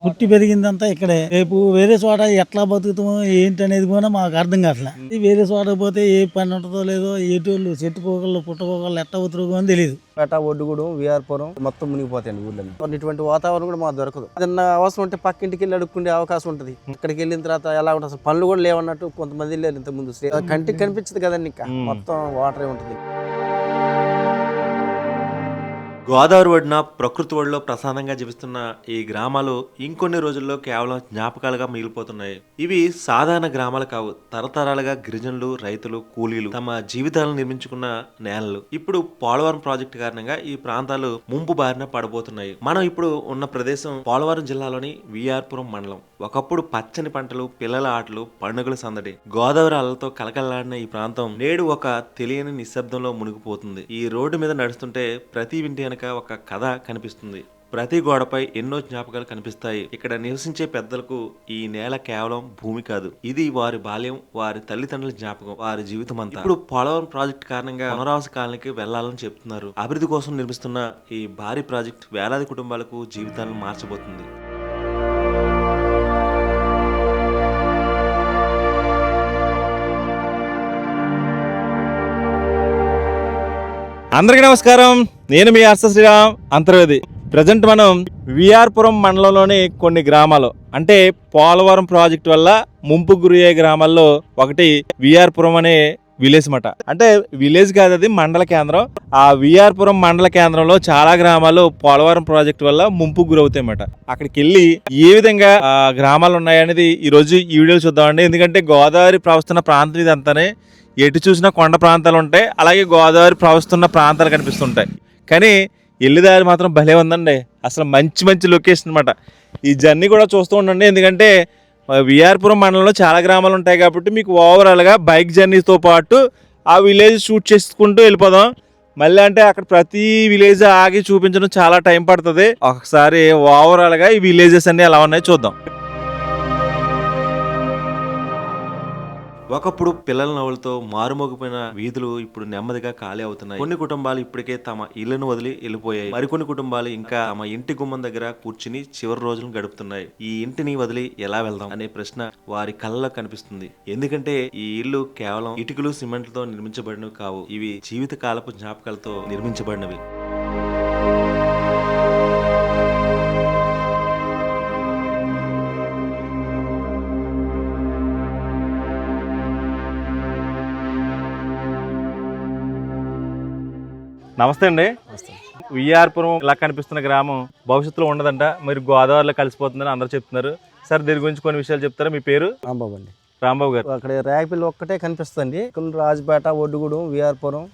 పుట్టి పెరిగిందంతా ఇక్కడే. రేపు వేరే చోట ఎట్లా బతుకుతామో ఏంటి అనేది కూడా మాకు అర్థం కావట్లే. వేరే చోట పోతే ఏ పని ఉంటుందో లేదో, ఏటోళ్ళు చెట్టుకోగళ్ళు పుట్టకోగళ్ళు ఎట్లా బతుకుతామో అని తెలియదు. పేట, ఒడ్డుగూడెం, విఆర్పురం మొత్తం మునిగిపోతాయండి ఊళ్ళని. ఇటువంటి వాతావరణం కూడా మాకు దొరకదు. ఏదన్నా అవసరం ఉంటే పక్కింటికి వెళ్ళి అడుక్కునే అవకాశం ఉంటుంది. ఇక్కడికి వెళ్ళిన తర్వాత ఎలా ఉంటుంది, అసలు పనులు కూడా లేవన్నట్టు కొంతమంది వెళ్ళారు ఇంత ముందు. కంటికి కనిపించదు కదండి, ఇంకా మొత్తం వాటరే ఉంటుంది. గోదావరి ఒడిన ప్రకృతి ఒడిలో ప్రశాంతంగా జీవిస్తున్న ఈ గ్రామాలు ఇంకొన్ని రోజుల్లో కేవలం జ్ఞాపకాలుగా మిగిలిపోతున్నాయి. ఇవి సాధారణ గ్రామాలు కావు, తరతరాలుగా గిరిజనులు, రైతులు, కూలీలు తమ జీవితాలను నిర్మించుకున్న నేలలు. ఇప్పుడు పోలవరం ప్రాజెక్టు కారణంగా ఈ ప్రాంతాలు ముంపు బారిన పడబోతున్నాయి. మనం ఇప్పుడు ఉన్న ప్రదేశం పోలవరం జిల్లాలోని విఆర్పురం మండలం. ఒకప్పుడు పచ్చని పంటలు, పిల్లల ఆటలు, పండుగల సందడి, గోదావరి అలలతో కలకల్లాడిన ఈ ప్రాంతం నేడు ఒక తెలియని నిశ్శబ్దంలో మునిగిపోతుంది. ఈ రోడ్డు మీద నడుస్తుంటే ప్రతి ఇంటి వెనక ఒక కథ కనిపిస్తుంది. ప్రతి గోడపై ఎన్నో జ్ఞాపకాలు కనిపిస్తాయి. ఇక్కడ నివసించే పెద్దలకు ఈ నేల కేవలం భూమి కాదు, ఇది వారి బాల్యం, వారి తల్లిదండ్రుల జ్ఞాపకం, వారి జీవితం అంతా. ఇప్పుడు పోలవరం ప్రాజెక్ట్ కారణంగా పునరావాస కాలనీకి వెళ్లాలని చెప్తున్నారు. అభివృద్ధి కోసం నిర్మిస్తున్న ఈ భారీ ప్రాజెక్ట్ వేలాది కుటుంబాలకు జీవితాలను మార్చబోతుంది. అందరికీ నమస్కారం, నేను మీ ఆర్స శ్రీరామ్ అంతర్వేది. ప్రజెంట్ మనం విఆర్పురం మండలంలోని కొన్ని గ్రామాలు, అంటే పోలవరం ప్రాజెక్ట్ వల్ల ముంపు గురయ్యే గ్రామాల్లో ఒకటి విఆర్పురం అనే విలేజ్ మాట. అంటే విలేజ్ కాదు, అది మండల కేంద్రం. ఆ విఆర్పురం మండల కేంద్రంలో చాలా గ్రామాలు పోలవరం ప్రాజెక్ట్ వల్ల ముంపు గురవుతాయి అన్నమాట. అక్కడికి వెళ్ళి ఏ విధంగా గ్రామాలు ఉన్నాయనేది ఈ రోజు ఈ వీడియోలో చూద్దామండి. ఎందుకంటే గోదావరి ప్రవహిస్తున్న ప్రాంతం ఇదంతానే, ఎటు చూసినా కొండ ప్రాంతాలు ఉంటాయి, అలాగే గోదావరి ప్రవహిస్తున్న ప్రాంతాలు కనిపిస్తుంటాయి. కానీ ఎల్లిదారి మాత్రం భలే ఉందండి, అసలు మంచి మంచి లొకేషన్ అనమాట. ఈ జర్నీ కూడా చూస్తూ ఉండండి, ఎందుకంటే విఆర్పురం మండలంలో చాలా గ్రామాలు ఉంటాయి కాబట్టి మీకు ఓవరాల్గా బైక్ జర్నీతో పాటు ఆ విలేజ్ షూట్ చేసుకుంటూ వెళ్ళిపోదాం. మళ్ళీ అంటే అక్కడ ప్రతి విలేజ్ ఆగి చూపించడం చాలా టైం పడుతుంది. ఒకసారి ఓవరాల్గా ఈ విలేజెస్ అన్ని ఎలా ఉన్నాయో చూద్దాం. ఒకప్పుడు పిల్లల నవ్వులతో మారుమోగిపోయిన వీధులు ఇప్పుడు నెమ్మదిగా ఖాళీ అవుతున్నాయి. కొన్ని కుటుంబాలు ఇప్పటికే తమ ఇళ్లను వదిలి వెళ్ళిపోయాయి. మరికొన్ని కుటుంబాలు ఇంకా తమ ఇంటి గుమ్మం దగ్గర కూర్చుని చివరి రోజులను గడుపుతున్నాయి. ఈ ఇంటిని వదిలి ఎలా వెళ్దాం అనే ప్రశ్న వారి కళ్ళలో కనిపిస్తుంది. ఎందుకంటే ఈ ఇల్లు కేవలం ఇటుకలు, సిమెంట్లతో నిర్మించబడినవి కావు, ఇవి జీవిత కాలపు జ్ఞాపకాలతో నిర్మించబడినవి. నమస్తే అండి. విఆర్పురం ఇలా కనిపిస్తున్న గ్రామం భవిష్యత్తులో ఉండదంట, మరి గోదావరిలో కలిసిపోతుందని అందరూ చెప్తున్నారు. సార్ దీని గురించి కొన్ని విషయాలు చెప్తారా? మీ పేరు? రాంబాబు అండి. రాంబాబు గారు. అక్కడ రేగపిల్లి ఒక్కటే కనిపిస్తుంది. రాజపేట, ఒడ్డుగూడెం, విఆర్పురం,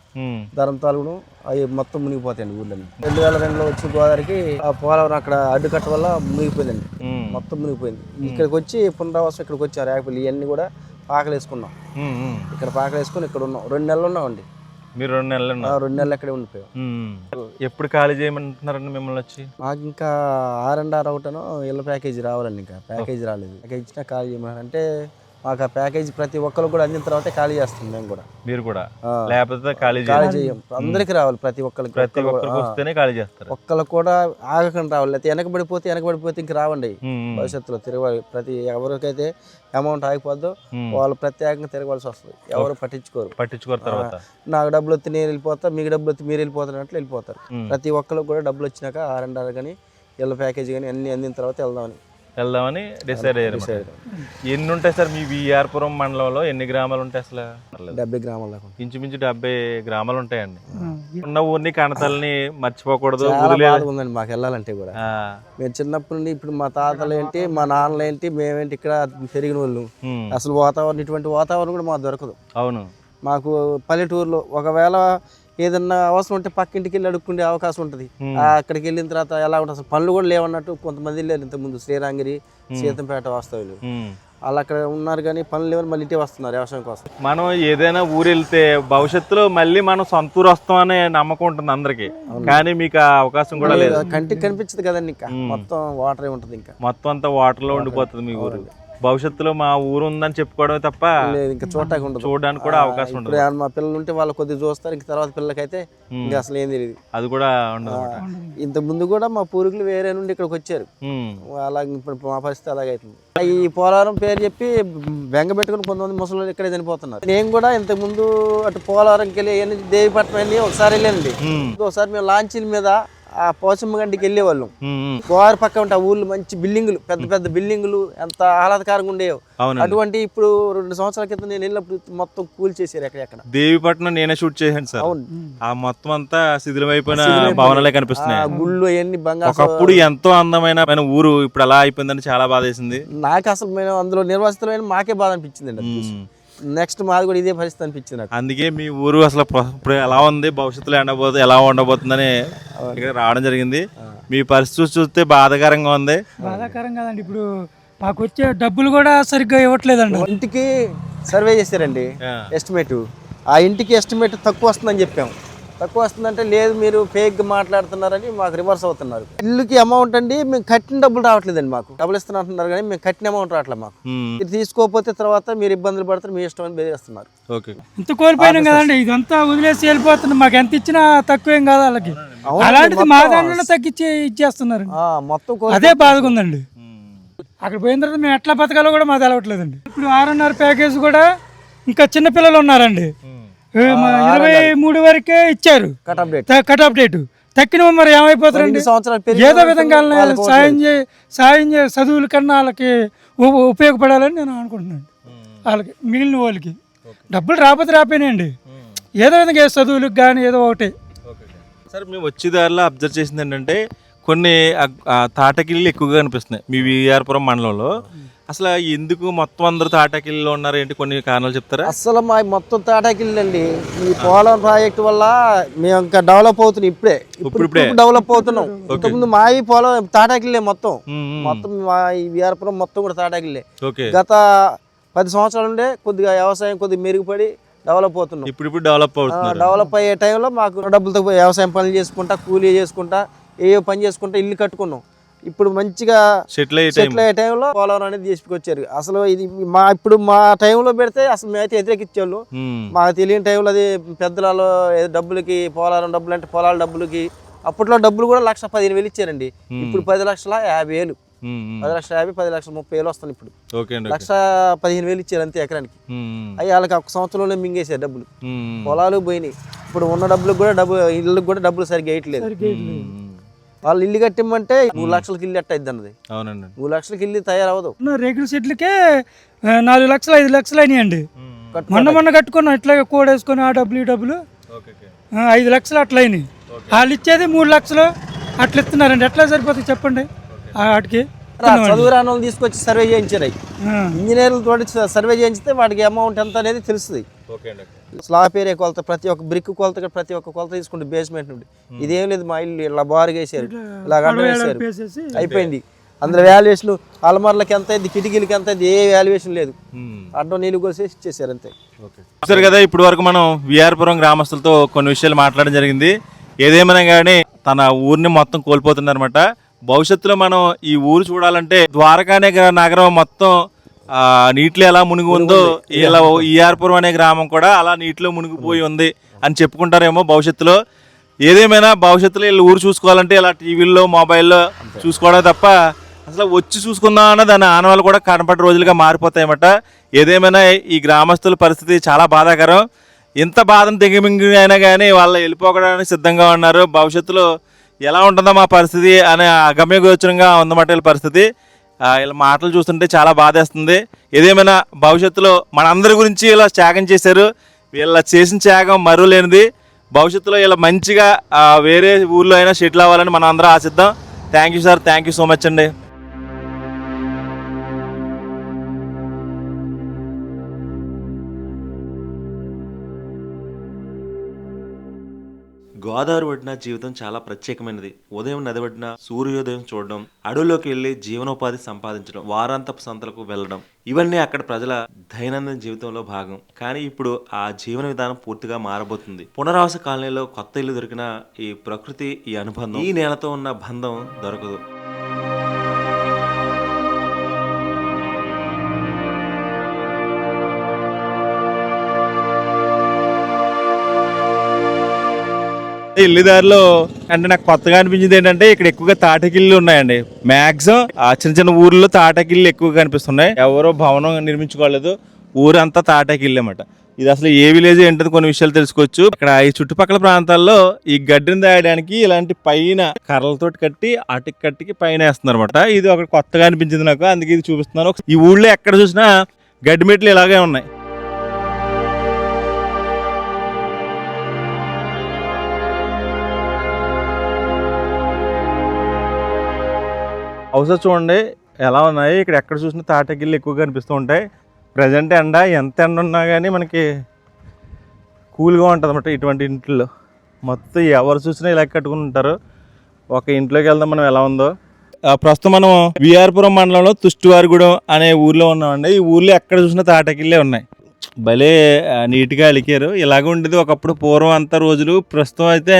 ధరంతాలగూడెం అవి మొత్తం మునిగిపోతాయండి ఊళ్ళని. 2002లో వచ్చిన గోదావరికి ఆ పోలవరం అక్కడ అడ్డుకట్ట వల్ల మునిగిపోయిందండి, మొత్తం మునిగిపోయింది. ఇక్కడికి వచ్చి పునరావాసం ఇక్కడికి వచ్చి రేగపిల్లి ఇవన్నీ కూడా పాకలు వేసుకున్నాం. ఇక్కడ పాకలు వేసుకుని ఇక్కడ ఉన్నాం. 2 నెలలు ఉన్నామండి. మీరు 2 నెలలు? 2 నెలలు అక్కడే ఉండిపోయాం. ఎప్పుడు ఖాళీ చేయమంటున్నారండి మిమ్మల్ని వచ్చి? మాకు ఇంకా R&R ఒకటనో ఇళ్ళ ప్యాకేజీ రావాలండి. ఇంకా ప్యాకేజీ రాలేదు. ప్యాకేజ్ ఇచ్చినా ఖాళీ చేయమన్నారు. అంటే మాకు ఆ ప్యాకేజీ ప్రతి ఒక్కరు కూడా అందిన తర్వాత ఖాళీ చేస్తాం మేము కూడా. మీరు కూడా? లేకపోతే ఖాళీ చేయం. అందరికి రావాలి, ప్రతి ఒక్కరికి వస్తేనే ఖాళీ చేస్తారు. ఒక్కరు కూడా ఆగకుండా రావాలి. లేకపోతే వెనకబడిపోతే ఇంక రావండి. భవిష్యత్తులో తిరగాలి. ప్రతి ఎవరికైతే అమౌంట్ ఆగిపోద్దో వాళ్ళు ప్రత్యేకంగా తిరగవలసి వస్తుంది. ఎవరు పట్టించుకోరు. తర్వాత నాకు డబ్బులు వస్తే నేను వెళ్ళిపోతా, మీకు డబ్బులు వస్తే మీరు వెళ్ళిపోతారు అన్నట్లు వెళ్ళిపోతారు. ప్రతి ఒక్కరికి కూడా డబ్బులు వచ్చినాక R&R కానీ ఇళ్ళ ప్యాకేజీ కానీ అన్ని అందిన తర్వాత వెళ్దామని డిసైడ్ అయ్యారు. ఎన్ని ఉంటాయి సార్ మీ విఆర్పురం మండలంలో? ఎన్ని గ్రామాలు ఉంటాయి అసలు? 70 గ్రామాల దాకా. ఇంచుమించు 70 గ్రామాలు ఉంటాయండి. ఉన్న ఊరిని కణతల్ని మర్చిపోకూడదు. ఉందండి మాకు వెళ్ళాలంటే కూడా. మేము చిన్నప్పటి నుండి ఇప్పుడు మా తాతలు ఏంటి, మా నాన్నలు ఏంటి, మేమేంటి ఇక్కడ పెరిగిన వాళ్ళు. అసలు వాతావరణం, ఇటువంటి వాతావరణం కూడా మాకు దొరకదు. అవును. మాకు పల్లెటూరులో ఒకవేళ ఏదన్నా అవసరం ఉంటే పక్కింటికి వెళ్ళి అడుక్కునే అవకాశం ఉంటుంది. అక్కడికి వెళ్ళిన తర్వాత ఎలా ఉంటుంది, అసలు పనులు కూడా లేవన్నట్టు కొంతమంది వెళ్ళారు ఇంత ముందు. శ్రీరంగిరి, సీతంపేట వాస్తవ్యులు వాళ్ళు అక్కడ ఉన్నారు, కానీ పనులు లేవని మళ్ళీ ఇటే వస్తున్నారు వ్యవసాయం కోసం. మనం ఏదైనా ఊరు వెళ్తే భవిష్యత్తులో మళ్ళీ మనం సొంత ఊరు వస్తాం అనే నమ్మకం ఉంటుంది అందరికి, కానీ మీకు ఆ అవకాశం కూడా లేదు. కంటికి కనిపించదు కదండి, ఇంకా మొత్తం వాటరే ఉంటుంది. ఇంకా మొత్తం అంతా వాటర్ లో ఉండిపోతుంది మీ ఊరు. భవిష్యత్తులో మా ఊరు ఉందని చెప్పుకోవడమే తప్ప లేదు, ఇంకా చూడటానికి ఉండదు. చూడడానికి కూడా అవకాశం ఇప్పుడు ఉండదు. ఏమన్నా మా పిల్లలు ఉంటే వాళ్ళు కొద్దిగా చూస్తారు, ఇంక తర్వాత పిల్లలకైతే ఇంకా అసలు ఏం తెలియదు. అది కూడా ఉండదు. ఇంత ముందు కూడా మా పూర్వీకులు వేరే నుండి ఇక్కడికి వచ్చారు, అలాగే ఇప్పుడు మా పరిస్థితి అలాగైతుంది. ఈ పోలవరం పేరు చెప్పి బెంగ పెట్టుకుని కొంతమంది ముసలి ఇక్కడే చనిపోతున్నారు. నేను కూడా ఇంతకు ముందు అటు పోలవరంకి వెళ్ళి దేవిపట్నం వెళ్ళి ఒకసారి వెళ్ళానండి. ఒకసారి మేము లాంచీల మీద ఆ పోచమ్మ గంటికి వెళ్ళేవాళ్ళం. గోదావరి పక్క ఉంటే ఆ ఊళ్ళు మంచి బిల్డింగులు, పెద్ద పెద్ద బిల్డింగులు ఎంత ఆహ్లాదకరంగా ఉండేవో. అటువంటి ఇప్పుడు 2 సంవత్సరాల క్రితం నేను వెళ్ళినప్పుడు మొత్తం కూల్ చేశారు ఎక్కడ. దేవిపట్నం నేనే షూట్ చేశాను సార్. అవును, ఆ మొత్తం అంతా శిథిలమైపోయిన భవనాలే కనిపిస్తున్నాయి. గుళ్ళు అవన్నీ బంగారు. ఒకప్పుడు ఎంతో అందమైన ఊరు ఇప్పుడు అలా అయిపోయిందని చాలా బాధ వేసింది నాకు. అసలు మేము అందులో నిర్వాసితులమైన మాకే బాధ అనిపించింది. నెక్స్ట్ మాది కూడా ఇదే పరిస్థితి అనిపించింది నాకు. అందుకే మీ ఊరు అసలు ఇప్పుడు ఎలా ఉంది, భవిష్యత్తులో ఎలా ఉండబోతుందని ఇక్కడ రావడం జరిగింది. మీ పరిస్థితి చూస్తే బాధాకరంగా ఉంది. బాధాకరం కాదండి, ఇప్పుడు మాకు వచ్చే డబ్బులు కూడా సరిగ్గా ఇవ్వట్లేదండి. ఇంటికి సర్వే చేశారండి ఎస్టిమేట్. ఆ ఇంటికి ఎస్టిమేట్ తక్కువ వస్తుందని చెప్పాము. తక్కువ వస్తుందంటే లేదు మీరు ఫేక్ మాట్లాడుతున్నారని మాకు రివర్స్ అవుతున్నారు. ఇల్లుకి అమౌంట్ అండి మేము కట్టిన డబ్బులు రావట్లేదండి. మాకు డబ్బులు ఇస్తున్నా అంటున్నారు కానీ మేము కట్టిన అమౌంట్ రావట్లేదు. మాకు ఇది తీసుకోకపోతే తర్వాత మీరు ఇబ్బందులు పడతారు, మీ ఇష్టం అని బెదిరిస్తున్నారు. ఇంత కోల్పోయినాం కదండి, ఇదంతా వదిలేసి వెళ్ళిపోతుంది. మాకు ఎంత ఇచ్చినా తక్కువేం కాదు వాళ్ళకి. అలాంటిది మా దాంట్లో తగ్గించి ఇచ్చేస్తున్నారు. మొత్తం అదే బాధగా ఉందండి. అక్కడ పోయిన తర్వాత మేము ఎట్లా బతకాలో కూడా మాకు తెలవట్లేదండి. ఇప్పుడు 6.5 ప్యాకేజ్ కూడా ఇంకా చిన్నపిల్లలు ఉన్నారండి. 23 వరకే ఇచ్చారు కట్ ఆఫ్ డేట్. తక్కిన మరి ఏమైపోతారండి? ఏదో విధంగా సాయం చదువుల కన్నా వాళ్ళకి ఉపయోగపడాలని నేను అనుకుంటున్నాను. వాళ్ళకి మిగిలిన వాళ్ళకి డబ్బులు రాపోయినాయండి. ఏదో విధంగా చదువులకు కానీ ఏదో ఒకటి. సార్ మేము వచ్చే దారిలో అబ్జర్వ్ చేసింది ఏంటంటే కొన్ని తాటకిళ్ళు ఎక్కువగా కనిపిస్తున్నాయి మీ విఆర్పురం మండలంలో. అసలు ఎందుకు మొత్తం అందరూ తాటాకిల్లో ఉన్నారు ఏంటి, కొన్ని కారణాలు చెప్తారా? అసలు మా మొత్తం తాటాకిళ్ళు అండి. ఈ పోలవరం ప్రాజెక్టు వల్ల మేము ఇంకా డెవలప్ అవుతున్నాం. ఇప్పుడు డెవలప్ అవుతున్నాం. ఇంతకుముందు మా ఈ పోలవరం తాటాకిళ్ళే మొత్తం మా ఈ విఆర్పురం మొత్తం కూడా తాటాకిళ్ళే. గత 10 సంవత్సరాల నుండే కొద్దిగా వ్యవసాయం కొద్దిగా మెరుగుపడి డెవలప్ అవుతున్నాం. ఇప్పుడు డెవలప్ అయ్యే టైంలో మాకు డబ్బులతో వ్యవసాయం పనులు చేసుకుంటా, కూలీ చేసుకుంటా, ఏ పని చేసుకుంటా ఇల్లు కట్టుకున్నాం. ఇప్పుడు మంచిగా సెటిల్ అయ్యే టైంలో పోలవరం అనేది తీసుకొచ్చారు. అసలు ఇది ఇప్పుడు మా టైంలో పెడితే అసలు మేమైతే వ్యతిరేకించేవాళ్ళు. మాకు తెలియని టైంలో అది పెద్దలలో డబ్బులకి పోలవరం డబ్బులు అంటే పొలాల డబ్బులకి అప్పట్లో డబ్బులు కూడా 1,15,000 ఇచ్చారండి. ఇప్పుడు 10,50,000 10,50,000 10,30,000 వస్తాను. ఇప్పుడు 1,15,000 ఇచ్చారు అంతే ఎకరానికి. అవి వాళ్ళకి 1 సంవత్సరంలో మింగేసారు డబ్బులు. పొలాలు పోయినాయి. ఇప్పుడు ఉన్న డబ్బులకు కూడా ఇళ్ళకి కూడా డబ్బులు సరిగ్గా వేయట్లేదు. వాళ్ళు ఇల్లు కట్టిమ్మంటే 3 లక్షలకి ఇల్లు ఎట్ట అయింది అన్నది. 3 లక్షలకి ఇల్లు తయారవదు. రేకుల సెట్లకే 4 లక్షలు 5 లక్షలు అయినాయండి. మొన్న కట్టుకున్నాం ఇట్లా కోడేసుకొని ఆ డబ్బులు ఈ డబ్బులు 5 లక్షలు అట్లా అయినాయి. వాళ్ళు ఇచ్చేది 3 లక్షలు అట్లా ఇస్తున్నారండి. ఎట్లా సరిపోతుంది చెప్పండి? వాటికి చదువు రాని వాళ్ళు తీసుకొచ్చి సర్వే చేయించారు. ఇంజనీర్లు తోటి సర్వే చేయించితే వాటికి అమౌంట్ ఎంత అనేది తెలుస్తుంది. స్లాబ్ ఏరియా కొలత, ప్రతి ఒక్క బ్రిక్ కొలత, ప్రతి ఒక్క కొలత తీసుకుంటే బేస్మెంట్ నుండి. ఇదేం లేదు, మా ఇల్లు ఇలా బారుగా వేసారు, ఇలా గడ్డ వేసారు, అయిపోయింది. అందులో వాల్యుయేషన్ అలమర్లకి ఎంత అయింది, కిటికీలకి ఎంత అయింది, ఏ వాల్యుయేషన్ లేదు. అడ్డం నీళ్ళు కోసేసి ఇచ్చేసారు అంతే. సరే కదా, ఇప్పుడు వరకు మనం విఆర్పురం గ్రామస్తులతో కొన్ని విషయాలు మాట్లాడడం జరిగింది. ఏదేమైనా కానీ తన ఊరిని మొత్తం కోల్పోతుందన్నమాట. భవిష్యత్తులో మనం ఈ ఊరు చూడాలంటే ద్వారకానే నగరం మొత్తం నీటిలో ఎలా మునిగి ఉందో ఇలా విఆర్పురం అనే గ్రామం కూడా అలా నీటిలో మునిగిపోయి ఉంది అని చెప్పుకుంటారేమో భవిష్యత్తులో. ఏదేమైనా భవిష్యత్తులో వీళ్ళు ఊరు చూసుకోవాలంటే ఇలా టీవీల్లో మొబైల్లో చూసుకోవడం తప్ప అసలు వచ్చి చూసుకుందాం అన్న దాని ఆనవాళ్ళు కూడా కనపడే రోజులుగా మారిపోతాయన్నమాట. ఏదేమైనా ఈ గ్రామస్తుల పరిస్థితి చాలా బాధాకరం. ఇంత బాధను తెగిమింగి అయినా కానీ వాళ్ళు వెళ్ళిపోవడానికి సిద్ధంగా ఉన్నారు. భవిష్యత్తులో ఎలా ఉంటుందో మా పరిస్థితి అనే అగమ్య గోచరంగా ఉందన్నమాట వీళ్ళ పరిస్థితి. వీళ్ళ మాటలు చూస్తుంటే చాలా బాధేస్తుంది. ఏదేమైనా భవిష్యత్తులో మనందరి గురించి ఇలా త్యాగం చేశారు. వీళ్ళ చేసిన త్యాగం మరో లేనిది. భవిష్యత్తులో ఇలా మంచిగా వేరే ఊర్లో అయినా సెటిల్ అవ్వాలని మనం అందరం ఆశిద్దాం. Thank you sir, thank you so much అండి. గోదావరి ఒడ్డున జీవితం చాలా ప్రత్యేకమైనది. ఉదయం నది ఒడ్డున సూర్యోదయం చూడడం, అడవుల్లోకి వెళ్ళి జీవనోపాధి సంపాదించడం, వారాంతపు సంతలకు వెళ్ళడం, ఇవన్నీ అక్కడ ప్రజల దైనందిన జీవితంలో భాగం. కానీ ఇప్పుడు ఆ జీవన విధానం పూర్తిగా మారబోతుంది. పునరావాస కాలనీలో కొత్త ఇల్లు దొరికిన ఈ ప్రకృతి, ఈ అనుబంధం, ఈ నేలతో ఉన్న బంధం దొరకదు. ఇల్లు దారిలో అంటే నాకు కొత్తగా అనిపించింది ఏంటంటే ఇక్కడ ఎక్కువగా తాటకిల్లు ఉన్నాయండి. మ్యాక్సిమం ఆ చిన్న చిన్న ఊర్లో తాటకిల్లు ఎక్కువగా కనిపిస్తున్నాయి. ఎవరో భవనం నిర్మించుకోలేదు, ఊరంతా తాటకిల్లు అన్నమాట. ఇది అసలు ఏ విలేజ్ ఏంటని కొన్ని విషయాలు తెలుసుకోవచ్చు. ఇక్కడ ఈ చుట్టుపక్కల ప్రాంతాల్లో ఈ గడ్డిని దాయడానికి ఇలాంటి పైన కర్రలతోటి కట్టి అటుకి కట్టికి పైన వేస్తున్నారు అనమాట. ఇది ఒకటి కొత్తగా అనిపించింది నాకు, అందుకే ఇది చూపిస్తున్నాను. ఈ ఊళ్ళో ఎక్కడ చూసినా గడ్డి మెట్లు ఇలాగే ఉన్నాయి. హౌసెస్ చూడండి ఎలా ఉన్నాయి. ఇక్కడ ఎక్కడ చూసినా తాటకిల్లు ఎక్కువగా కనిపిస్తూ ఉంటాయి. ప్రజెంట్ ఎంత ఎండ ఉన్నా కానీ మనకి కూల్గా ఉంటుంది అన్నమాట ఇటువంటి ఇంట్లో. మొత్తం ఎవరు చూసినా ఇలా కట్టుకుని ఉంటారు. ఒక ఇంట్లోకి వెళ్దాం మనం ఎలా ఉందో. ప్రస్తుతం మనం విఆర్పురం మండలంలో తుష్టివారిగూడెం అనే ఊర్లో ఉన్నామండి. ఈ ఊర్లో ఎక్కడ చూసినా తాటకిల్లే ఉన్నాయి. భలే నీట్గా అలికారు. ఇలాగ ఉండేది ఒకప్పుడు పూర్వం అంతా రోజులు. ప్రస్తుతం అయితే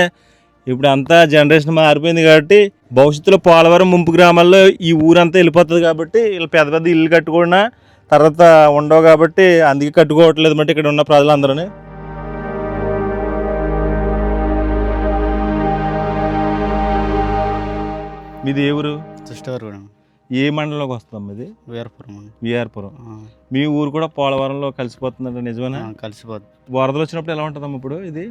ఇప్పుడు అంతా జనరేషన్ మారిపోయింది కాబట్టి భవిష్యత్తులో పోలవరం ముంపు గ్రామాల్లో ఈ ఊరంతా వెళ్ళిపోతుంది కాబట్టి ఇలా పెద్ద పెద్ద ఇల్లు కట్టుకున్నా తర్వాత ఉండవు కాబట్టి అందుకే కట్టుకోవట్లేదు అంటే ఇక్కడ ఉన్న ప్రజలందరూ. మీది ఏ ఊరు? తుష్టివారిగూడెం. ఏ మండలంలోకి వస్తాం ఇది? విఆర్పురం. విఆర్పురం. మీ ఊరు కూడా పోలవరంలో కలిసిపోతుందంటే నిజమేనా? కలిసిపోద్ది. వరదలు వచ్చినప్పుడు ఎలా ఉంటుందమ్మా ఇప్పుడు? ఇది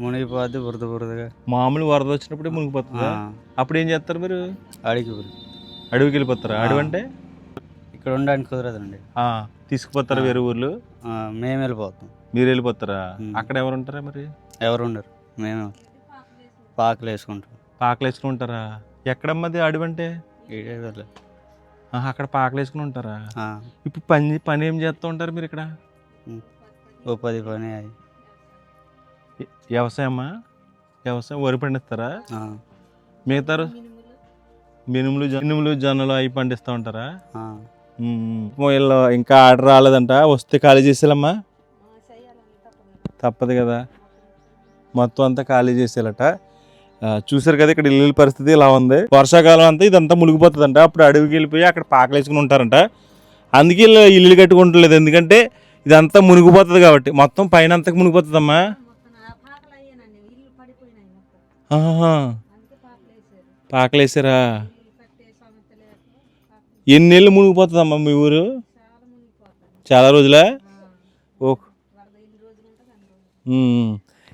మునిగిపోద్ది, బురదగా. మామూలు వరద వచ్చినప్పుడు మునిగిపోతుందా? అప్పుడు ఏం చేస్తారు మీరు? అడవికి వెళ్ళిపోతారా? అడవి అంటే ఇక్కడ ఉండడానికి కుదరదండి. తీసుకుపోతారా వేరే ఊర్లు? మేము వెళ్ళిపోతాం. మీరు వెళ్ళిపోతారా? అక్కడ ఎవరు ఉంటారా మరి? ఎవరు ఉండరు, మేము పాకలు వేసుకుంటాం. పాకలు వేసుకుని ఉంటారా? ఎక్కడమ్మది అడవి అంటే? అక్కడ పాకలు వేసుకుని ఉంటారా? ఇప్పుడు పని ఏం చేస్తూ ఉంటారు మీరు ఇక్కడ? ఉపాధి పని. వ్యవసాయమ్మా? వ్యవసాయం వరి పండిస్తారా? మిగతారు మినుములు జొన్నలు అవి పండిస్తూ ఉంటారా? వీళ్ళు ఇంకా ఆర్డర్ రాలేదంట, వస్తే ఖాళీ చేసేయాలమ్మా. తప్పదు కదా, మొత్తం అంతా ఖాళీ చేసేయాలట. చూసారు కదా ఇక్కడ ఇల్లు పరిస్థితి ఇలా ఉంది. వర్షాకాలం అంతా ఇదంతా మునిగిపోతుందంట. అప్పుడు అడవికి వెళ్ళిపోయి అక్కడ పాకలు వేసుకుని ఉంటారంట. అందుకే ఇల్లు కట్టుకుంటలేదు, ఎందుకంటే ఇదంతా మునిగిపోతుంది కాబట్టి. మొత్తం పైన అంతకు మునిగిపోతుందమ్మా. పాకలు వేసారా? ఎన్ని నెలలు మునిగిపోతుందమ్మా మీ ఊరు? చాలా రోజులా?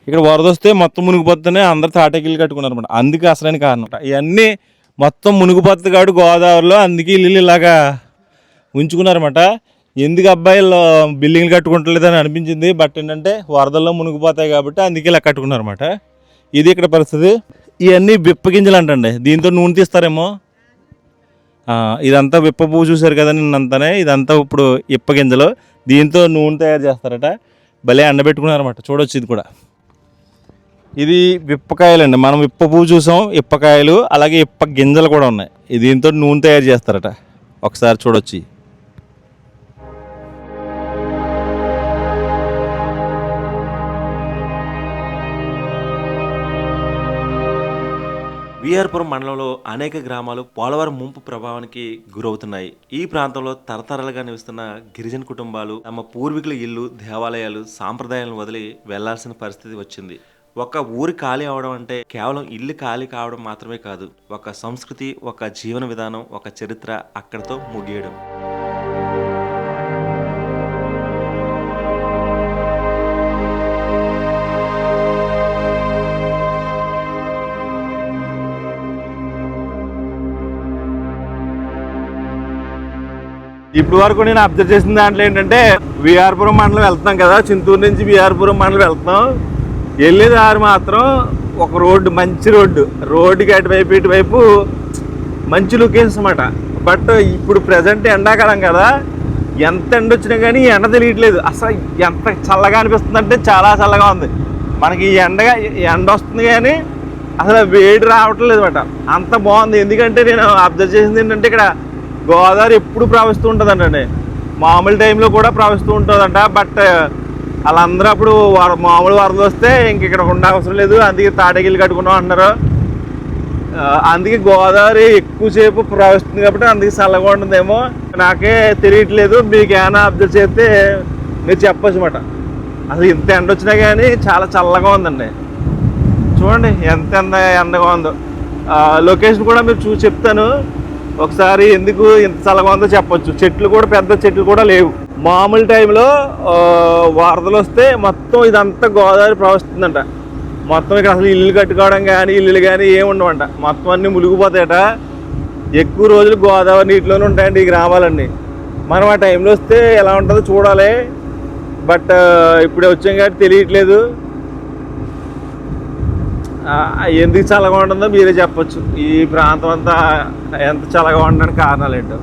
ఇక్కడ వరద వస్తే మొత్తం మునిగిపోతేనే అందరు తాటకిల్లు కట్టుకున్నారు అనమాట. అందుకే అసలైన కారణం ఇవన్నీ మొత్తం మునిగిపోతుంది కాబట్టి గోదావరిలో. అందుకే ఇల్లు ఇలాగా ఉంచుకున్నారన్నమాట. ఎందుకు అబ్బాయిలు బిల్డింగ్లు కట్టుకుంటలేదని అనిపించింది. బట్ ఏంటంటే వరదల్లో మునిగిపోతాయి కాబట్టి అందుకే ఇలా కట్టుకున్నారన్నమాట. ఇది ఇక్కడ పరిస్థితి. ఇవన్నీ విప్ప గింజలు అంటండి, దీంతో నూనె తీస్తారేమో. ఇదంతా విప్ప పువ్వు చూసారు కదా నిన్నంతానే, ఇదంతా ఇప్పుడు ఇప్ప గింజలు, దీంతో నూనె తయారు చేస్తారట. భలే ఎండబెట్టుకున్నారన్నమాట. చూడొచ్చు ఇది కూడా. ఇది విప్పకాయలండి. మనం విప్ప పువ్వు చూసాం, ఇప్పకాయలు, అలాగే ఇప్ప గింజలు కూడా ఉన్నాయి. దీంతో నూనె తయారు చేస్తారట. ఒకసారి చూడొచ్చు. విఆర్పురం మండలంలో అనేక గ్రామాలు పోలవరం ముంపు ప్రభావానికి గురవుతున్నాయి. ఈ ప్రాంతంలో తరతరాలుగా నివసిస్తున్న గిరిజన కుటుంబాలు తమ పూర్వీకుల ఇల్లు, దేవాలయాలు, సాంప్రదాయాలను వదిలి వెళ్లాల్సిన పరిస్థితి వచ్చింది. ఒక ఊరి ఖాళీ అవడం అంటే కేవలం ఇల్లు ఖాళీ కావడం మాత్రమే కాదు, ఒక సంస్కృతి, ఒక జీవన విధానం, ఒక చరిత్ర అక్కడితో ముగియడం. ఇప్పుడు వరకు నేను అబ్జర్వ్ చేసిన దాంట్లో ఏంటంటే విఆర్పురం మండలం వెళ్తున్నాం కదా, చింతూరు నుంచి విఆర్పురం మండలం వెళ్తున్నాం. వెళ్ళే దారి మాత్రం ఒక రోడ్డు, మంచి రోడ్డుకి అటువైపు ఇటువైపు మంచి లొకేషన్స్ అన్నమాట. బట్ ఇప్పుడు ప్రజెంట్ ఎండాకాలం కదా, ఎంత ఎండ వచ్చినా కానీ ఎండ తెలియట్లేదు. అసలు ఎంత చల్లగా అనిపిస్తుంది అంటే చాలా చల్లగా ఉంది. మనకి ఎండ వస్తుంది కానీ అసలు వేడి రావట్లేదు అన్నమాట. అంత బాగుంది. ఎందుకంటే నేను అబ్జర్వ్ చేసింది ఏంటంటే ఇక్కడ గోదావరి ఎప్పుడు ప్రవహిస్తూ ఉంటుందంటండి. మామూలు టైంలో కూడా ప్రవహిస్తూ ఉంటుందంట. బట్ వాళ్ళందరూ అప్పుడు మామూలు వరదలు వస్తే ఇంక ఇక్కడ ఉండ అవసరం లేదు, అందుకే తాటకిల్లు కట్టుకున్నాం అంటారు. అందుకే గోదావరి ఎక్కువసేపు ప్రవహిస్తుంది కాబట్టి అందుకే చల్లగా ఉంటుందేమో, నాకే తెలియట్లేదు. మీకు ఏమైనా అబ్జర్వ్ చేస్తే మీరు చెప్పచ్చు అన్నమాట. అసలు ఇంత ఎండ వచ్చినా కానీ చాలా చల్లగా ఉందండి. చూడండి ఎంత ఎండగా ఉందో. లొకేషన్ కూడా మీరు చూసి చెప్తాను ఒకసారి, ఎందుకు ఇంత చల్లగా ఉందో చెప్పొచ్చు. చెట్లు కూడా పెద్ద చెట్లు కూడా లేవు. మామూలు టైంలో వరదలు వస్తే మొత్తం ఇదంతా గోదావరి ప్రవహిస్తుందంట. మొత్తం ఇక్కడ అసలు ఇల్లు కట్టుకోవడం కానీ ఇల్లులు కానీ ఏమి ఉండవంట, మొత్తం అన్నీ మునిగిపోతాయట. ఎక్కువ రోజులు గోదావరి నీటిలోనే ఉంటాయండి ఈ గ్రామాలన్నీ. మనం ఆ టైంలో వస్తే ఎలా ఉంటుందో చూడాలి, బట్ ఇప్పుడే వచ్చాం కాబట్టి తెలియట్లేదు. ఎందుకు చల్లగా ఉంటుందో మీరే చెప్పొచ్చు. ఈ ప్రాంతం అంతా ఎంత చల్లగా ఉండడానికి కారణాలు ఏంటో.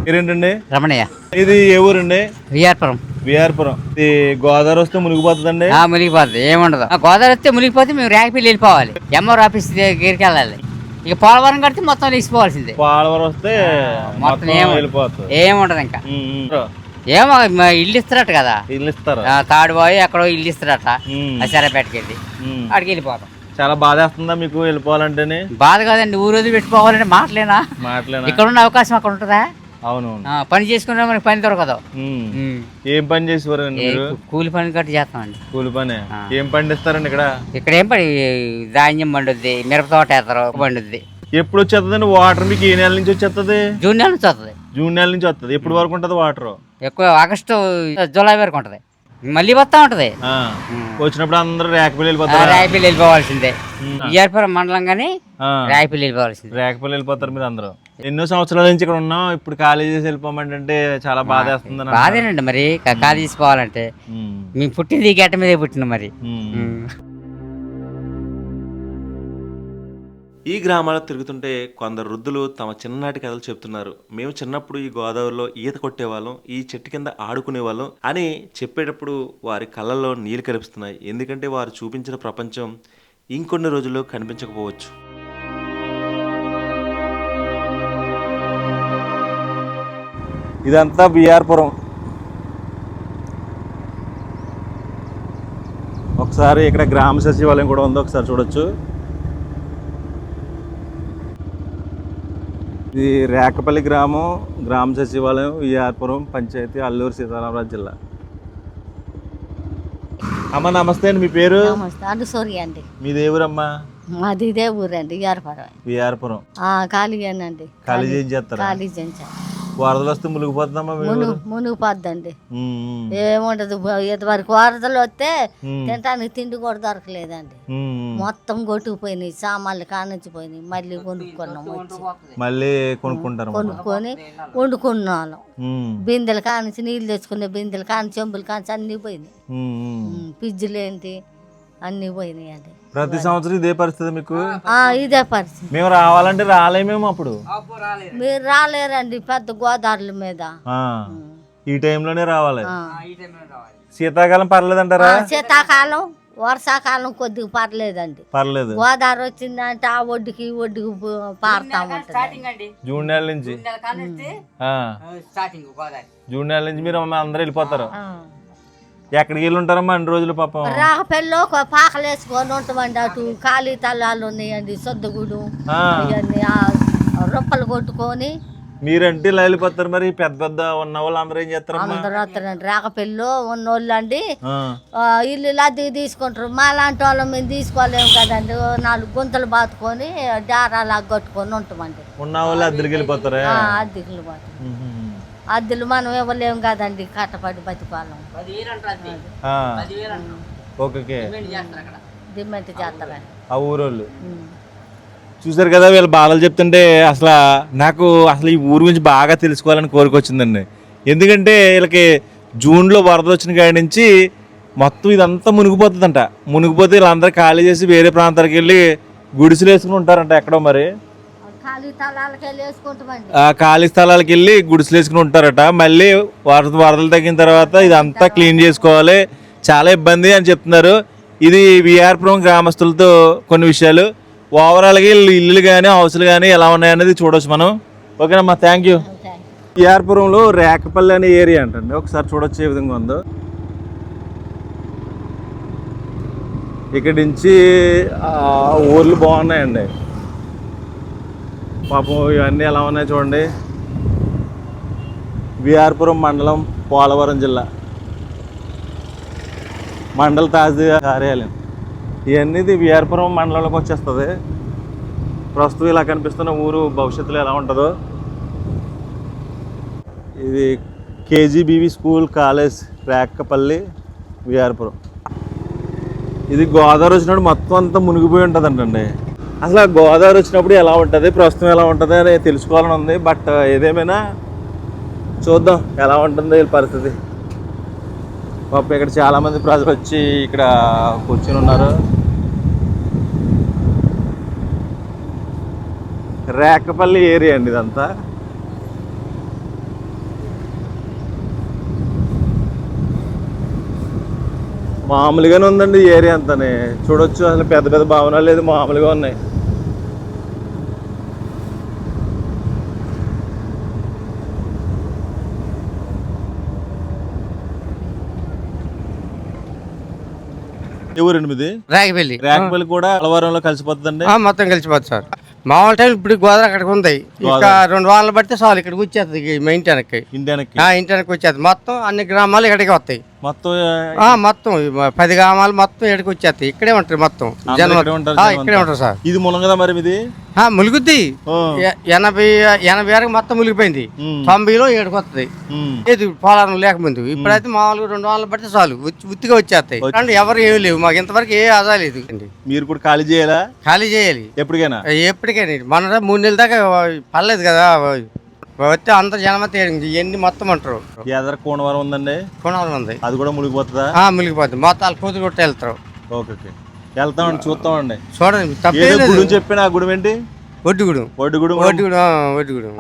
మీరేంటండి? రమణయ్య. ఇది ఏ ఊరండి? విఆర్పురం. విఆర్పురం. ఇది గోదావరి వస్తే మునిగిపోతుందండి? మునిగిపోతుంది, ఏముండదు. గోదావరి వస్తే మునిగిపోతే మేము ర్యాక్పల్లి వెళ్ళిపోవాలి, ఎంఆర్ ఆఫీస్ దగ్గరికి వెళ్ళాలి. ఇక పోలవరం కడితే మొత్తం తీసుకోవాల్సిందే. పోలవరం వస్తే మొత్తం వెళ్ళిపోతుంది, ఏముండదు. ఇంకా ఏమో ఇల్లు ఇస్తారట కదా, ఇల్లు ఇస్తారు. తాడుబాయి ఎక్కడో ఇల్లు ఇస్తారట, సరేపేటకి వెళ్ళి అక్కడికి వెళ్ళిపోతాం. చాలా బాధేస్తుందా మీకు వెళ్ళిపోవాలంటేనే? బాధ కాదండి, ఊరు రోజు పెట్టుకోవాలంటే మాటలేనా? ఇక్కడ ఉన్న అవకాశం అక్కడ ఉంటుందా? అవును, పని చేసుకున్నా మనకి పని దొరకదు. ఏం పని చేసేవారండి మీరు? కూలి పని కట్టి చేస్తామండి. కూలి పని. ఏం పండిస్తారండి ఇక్కడ? ఇక్కడ ఏం పని, ధాన్యం పండుద్ది, మిరప తోట వేస్తారు, పండుద్ది. ఎప్పుడు వచ్చేస్తుందండి వాటర్ మీకు? ఏ నెల నుంచి వచ్చేస్తుంది? జూన్ నెల నుంచి వస్తుంది. జూన్ నెల నుంచి వస్తుంది. ఎప్పుడు వరకు ఉంటుంది వాటర్? ఎక్కువ ఆగస్టు జూలై వరకు ఉంటది, మళ్ళీ వస్తా ఉంటది. వచ్చినప్పుడు అందరూ రేకపల్లి వెళ్ళిపోతారు? రాయపల్లి వెళ్ళిపోవాల్సిందే. విఆర్పురం మండలం కానీ రాయపల్లి వెళ్ళిపోవాల్సిందే. రేకపల్లి వెళ్ళిపోతారు మీరు అందరూ. ఎన్నో సంవత్సరాల నుంచి ఇక్కడ ఉన్నాం, ఇప్పుడు ఖాళీ చేసి వెళ్ళిపోమంటే చాలా బాధ వేస్తుంది. బాధేనండి మరి, ఖాళీ తీసుకోవాలంటే. మేము పుట్టింది ఈ గట్ట మీదే పుట్టిన మరి. ఈ గ్రామాల్లో తిరుగుతుంటే కొందరు వృద్ధులు తమ చిన్ననాటి కథలు చెప్తున్నారు. మేము చిన్నప్పుడు ఈ గోదావరిలో ఈత కొట్టేవాళ్ళం, ఈ చెట్టు కింద ఆడుకునేవాళ్ళం అని చెప్పేటప్పుడు వారి కళ్ళల్లో నీళ్ళు కనిపిస్తున్నాయి. ఎందుకంటే వారు చూపించిన ప్రపంచం ఇంకొన్ని రోజుల్లో కనిపించకపోవచ్చు. ఇదంతా విఆర్పురం. ఒకసారి ఇక్కడ గ్రామ సచివాలయం కూడా ఉందో ఒకసారి చూడొచ్చు. ఇది రేకపల్లి గ్రామం, గ్రామ సచివాలయం, విఆర్పురం పంచాయతీ, అల్లూరు సీతారామరాజు జిల్లా. అమ్మ నమస్తే అండి, మీ పేరు? అనుసూరి అండి. మీది ఏ ఊరమ్మా? మాది ఇదే ఊరండి, విఆర్పురం. విఆర్పురం. ఖాళీగానండి. ఖాళీ చేసి చేస్తారా? ఖాళీ చేయించాలి. వరదలు వస్తే మునిగిపోతుందమ్మా? మునిగిపోద్దండి, ఏముండదు. వరకు వరదలు వస్తే తినడానికి తిండి కూడా దొరకలేదండి, మొత్తం కొట్టుకుపోయినాయి, సామాన్లు కానించి పోయినాయి. మళ్ళీ కొనుక్కున్నాం, మళ్ళీ కొనుక్కుంటారు, కొనుక్కొని వండుకున్న వాళ్ళం. బిందెలు కానించి నీళ్ళు తెచ్చుకునే బిందెలు కాని, చెంబులు కానించి అన్ని పోయినాయి. పిజ్జులు ఏంటి అన్ని పోయినాయి అండి. ప్రతి సంవత్సరం ఇదే పరిస్థితి మీకు? ఇదే పరిస్థితి. మేము రావాలంటే రాలేమేమో అప్పుడు. మీరు రాలేరండి, పెద్ద గోదావరి మీద ఈ టైంలోనే రావాలి. శీతాకాలం పర్లేదంటారా? శీతాకాలం వర్షాకాలం కొద్దిగా పర్లేదండి. పర్లేదు. గోదావరి వచ్చిందంటే ఆ ఒడ్డుకి పారుతా ఉంటుంది. జూన్ నెల నుంచి జూన్ నెల నుంచి మీరు అందరూ వెళ్ళిపోతారు. ఎక్కడికి వెళ్ళి ఉంటారమ్మా అన్ని రోజులు? పాపం రాకపల్లిలో పాకలు వేసుకొని ఉంటామండి. అటు ఖాళీ తల్లాలు ఉన్నాయండి, సొద్దగూడు ఇవన్నీ రొప్పలు కొట్టుకొని. మీరంటే ఇలా వెళ్ళిపోతారు. మరి పెద్ద పెద్ద ఉన్న వాళ్ళు అందరూ ఏం చేస్తారు? అందరూ వస్తారండి. రాకపల్లిలో ఉన్న వాళ్ళు అండి ఇల్లు అద్దెకి తీసుకుంటారు. మా లాంటి వాళ్ళం మేము తీసుకోలేము కదండి. 4 గుంతలు బాతుకొని దారాలు కట్టుకొని ఉంటామండి. ఉన్న వాళ్ళు అద్దెకి వెళ్ళిపోతారా? అద్దెకి వెళ్ళిపోతారు. అద్దెలు మనం ఇవ్వలేము కదండి, కట్టపడి బతికాలం. డిమాండ్ చేస్తారండి ఆ ఊరోళ్ళు. చూసారు కదా వీళ్ళ బాధలు చెప్తుంటే నాకు అసలు ఈ ఊరు గురించి బాగా తెలుసుకోవాలని కోరికొచ్చిందండి. ఎందుకంటే వీళ్ళకి జూన్లో వరద వచ్చిన కాడి నుంచి మొత్తం ఇదంతా మునిగిపోతుందంట. మునిగిపోతే వీళ్ళందరూ ఖాళీ చేసి వేరే ప్రాంతాలకు వెళ్ళి గుడిసెలు వేసుకుని ఉంటారంట ఎక్కడో. మరి ఖాళీ స్థలాలకు వెళ్ళి గుడిసెలు వేసుకుని ఉంటారట. మళ్ళీ వరదలు తగ్గిన తర్వాత ఇదంతా క్లీన్ చేసుకోవాలి, చాలా ఇబ్బంది అని చెప్తున్నారు. ఇది విఆర్పురం గ్రామస్తులతో కొన్ని విషయాలు. ఓవరాల్గా ఇల్లులు కానీ హౌస్లు కానీ ఎలా ఉన్నాయనేది చూడవచ్చు మనం. ఓకేనమ్మా, థ్యాంక్ యూ. విఆర్పురంలో రేకపల్లి అనే ఏరియా అంటండి, ఒకసారి చూడొచ్చు ఏ విధంగా ఉందో. ఇక్కడి నుంచి ఊర్లు బాగున్నాయండి. పాపం ఇవన్నీ ఎలా ఉన్నాయి చూడండి. విఆర్పురం మండలం, పోలవరం జిల్లా. మండల తహసీల్దార్ కార్యాలయం. ఇవన్నీ ఇది విఆర్పురం మండలంలోకి వచ్చేస్తుంది. ప్రస్తుతం ఇలా కనిపిస్తున్న ఊరు భవిష్యత్తులో ఎలా ఉంటుందో. ఇది కేజీబీవీ స్కూల్ కాలేజ్ రేక్కపల్లి విఆర్పురం. ఇది గోదావరి వచ్చినప్పుడు మొత్తం అంతా మునిగిపోయి ఉంటుందంటండి. అసలు ఆ గోదావరి వచ్చినప్పుడు ఎలా ఉంటుంది, ప్రస్తుతం ఎలా ఉంటుంది అని తెలుసుకోవాలని ఉంది. బట్ ఏదేమైనా చూద్దాం ఎలా ఉంటుంది వీళ్ళ పరిస్థితి. పాపం ఇక్కడ చాలామంది ప్రజలు వచ్చి ఇక్కడ కూర్చొని ఉన్నారు. రేకపల్లి ఏరియా అండి ఇదంతా. మామూలుగానే ఉందండి ఈ ఏరియా అంతానే. చూడొచ్చు అసలు పెద్ద పెద్ద భవనాలు లేదు, మామూలుగా ఉన్నాయి. ఎవరండి మీది? రాగిపల్లి. రేకపల్లి కూడా అలవారంలో కలిసిపోతుందండి. మొత్తం కలిసిపోతుంది సార్. మామూలు టైం ఇప్పుడు గోదావరి అక్కడికి ఉంది. ఇంకా 2 వారాలు పడితే చాలు ఇక్కడికి వచ్చేస్తుంది. మా ఇంటి వెనక్కి వచ్చేస్తుంది. మొత్తం అన్ని గ్రామాలు ఇక్కడికి వస్తాయి. మొత్తం 10 గ్రామాలు మొత్తం ఇక్కడికి వచ్చేస్తాయి. ఇక్కడే ఉంటారు మొత్తం జనం. ఇక్కడే ఉంటారు సార్. ఇది మునగదా మరి మీది? ములుగుద్ది. 80 వరకు మొత్తం మునిగిపోయింది. 90లో ఇక్కడికి వస్తుంది. ఇది పోలారం లేకముందు. ఇప్పుడైతే మామూలుగా 2 వారాలు పడితే చాలు ఉత్తిగా వచ్చేస్తాయి. అంటే ఎవరు ఏమి లేవు మాకు ఇంతవరకు ఏ ఆదా లేదు. మీరు కూడా ఖాళీ చేయాలా? ఖాళీ చేయాలి ఎప్పటికైనా. మన 3 నెలల దాకా పర్లేదు కదా. వస్తే అందరు జనమతి ఇవన్నీ మొత్తం అంటారు. ఎదర కోనవరం ఉందండి. కోనవరం ఉంది. అది కూడా మునిగిపోతుందా? మునిగిపోతుంది. మొత్తం వాళ్ళు కూతురు కొట్టి వెళ్తారు. ఓకే వెళ్తామండి, చూస్తామండి. చూడండి గుడి చెప్పిన ఆ గుడి ఏంటి? ఒడ్డుగూడెం.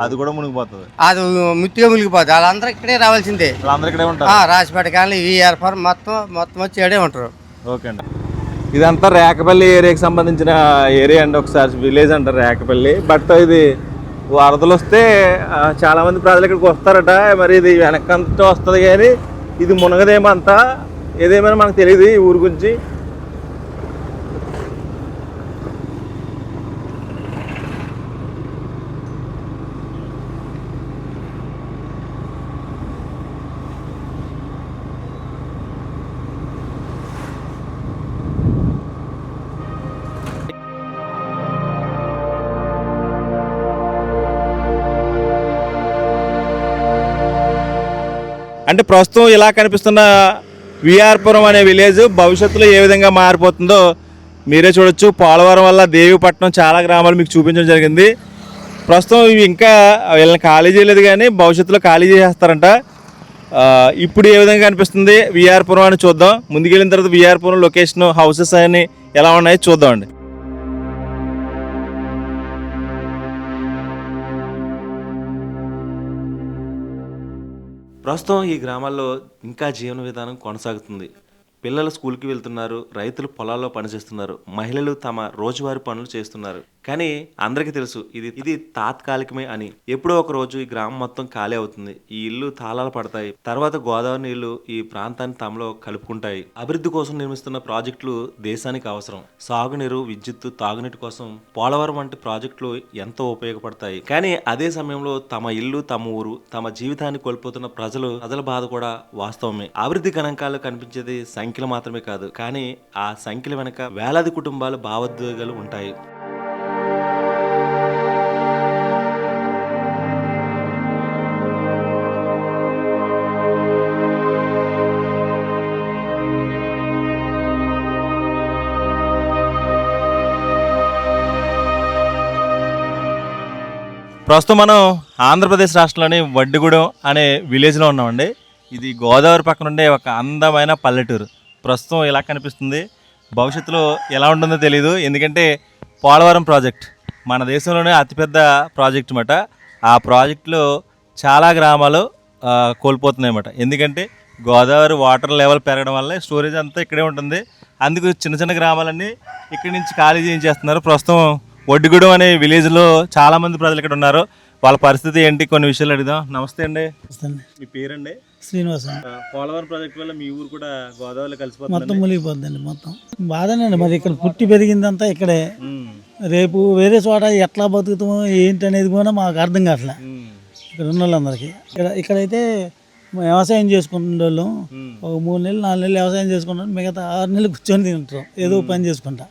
అది కూడా మునిగిపోతుంది. అది ముత్తిగా మునిగిపోతుంది. వాళ్ళందరూ ఇక్కడే రావాల్సిందే. వాళ్ళందరూ ఇక్కడే ఉంటారు. రాసిపేట కానీ ఈ ఏర్పాటు మొత్తం వచ్చి ఇక్కడే ఉంటారు. ఓకే అండి. ఇదంతా రేకపల్లి ఏరియాకి సంబంధించిన ఏరియా అండి. ఒకసారి విలేజ్ అంటారు రేకపల్లి. బట్ ఇది వరదలు వస్తే చాలా మంది ప్రజలు ఇక్కడికి వస్తారట. మరి ఇది వెనకంతా వస్తుంది కానీ ఇది మునగదేమో అంతా. ఏదేమైనా మనకు తెలియదు ఈ ఊరు గురించి. అంటే ప్రస్తుతం ఇలా కనిపిస్తున్న విఆర్పురం అనే విలేజ్ భవిష్యత్తులో ఏ విధంగా మారిపోతుందో మీరే చూడొచ్చు. పోలవరం వల్ల దేవీపట్నం చాలా గ్రామాలు మీకు చూపించడం జరిగింది. ప్రస్తుతం ఇవి ఇంకా వీళ్ళని ఖాళీ చేయలేదు కానీ భవిష్యత్తులో ఖాళీ చేసేస్తారంట. ఇప్పుడు ఏ విధంగా కనిపిస్తుంది విఆర్పురం అని చూద్దాం. ముందుకెళ్ళిన తర్వాత విఆర్పురం లొకేషన్, హౌసెస్ అని ఎలా ఉన్నాయో చూద్దామండి. ప్రస్తుతం ఈ గ్రామాల్లో ఇంకా జీవన విధానం కొనసాగుతుంది. పిల్లలు స్కూల్కి వెళ్తున్నారు, రైతులు పొలాల్లో పనిచేస్తున్నారు, మహిళలు తమ రోజువారీ పనులు చేస్తున్నారు. కానీ అందరికీ తెలుసు ఇది తాత్కాలికమే అని. ఎప్పుడో ఒక రోజు ఈ గ్రామం మొత్తం ఖాళీ అవుతుంది. ఈ ఇల్లు తాళాలు పడతాయి. తర్వాత గోదావరి నీళ్లు ఈ ప్రాంతాన్ని తమలో కలుపుకుంటాయి. అభివృద్ధి కోసం నిర్మిస్తున్న ప్రాజెక్టులు దేశానికి అవసరం. సాగునీరు, విద్యుత్తు, తాగునీటి కోసం పోలవరం వంటి ప్రాజెక్టులు ఎంతో ఉపయోగపడతాయి. కానీ అదే సమయంలో తమ ఇల్లు, తమ ఊరు, తమ జీవితాన్ని కోల్పోతున్న ప్రజల బాధ కూడా వాస్తవమే. అభివృద్ధి గణాంకాలు కనిపించేది సంఖ్యలు మాత్రమే కాదు, కానీ ఆ సంఖ్యల వెనక వేలాది కుటుంబాల భావోద్వేగాలు ఉంటాయి. ప్రస్తుతం మనం ఆంధ్రప్రదేశ్ రాష్ట్రంలోని వడ్డిగూడెం అనే విలేజ్లో ఉన్నామండి. ఇది గోదావరి పక్కన ఉండే ఒక అందమైన పల్లెటూరు. ప్రస్తుతం ఇలా కనిపిస్తుంది. భవిష్యత్తులో ఎలా ఉంటుందో తెలియదు. ఎందుకంటే పోలవరం ప్రాజెక్ట్ మన దేశంలోనే అతిపెద్ద ప్రాజెక్ట్ అన్నమాట. ఆ ప్రాజెక్టులో చాలా గ్రామాలు కోల్పోతున్నాయి అన్నమాట. ఎందుకంటే గోదావరి వాటర్ లెవెల్ పెరగడం వల్ల స్టోరేజ్ అంతా ఇక్కడే ఉంటుంది. అందుకు చిన్న చిన్న గ్రామాలన్నీ ఇక్కడి నుంచి ఖాళీ చేయించేస్తున్నారు. ప్రస్తుతం వడ్డిగూడెం అనే విలేజ్లో చాలామంది ప్రజలు ఇక్కడ ఉన్నారు. వాళ్ళ పరిస్థితి ఏంటి, కొన్ని విషయాలు అడుగుదాం. నమస్తే అండి. మీ పేరండి? శ్రీనివాస. పోలవరం ప్రాజెక్ట్ వల్ల మీ ఊరు కూడా గోదావరిలో కలిసిపోతుంది. మొత్తం మునిగిపోద్దండి. మొత్తం బాధనండి. మరి ఇక్కడ పుట్టి పెరిగిందంతా ఇక్కడే. రేపు వేరే చోట ఎట్లా బతుకుతామో ఏంటి అనేది కూడా మాకు అర్థం కావట్లే ఇక్కడ ఉన్న వాళ్ళందరికీ. ఇక్కడైతే వ్యవసాయం చేసుకునే వాళ్ళం ఒక 3 నెలలు 4 నెలలు వ్యవసాయం చేసుకుంటాం, మిగతా 6 నెలలు కూర్చొని తింటాం ఏదో పని చేసుకుంటా.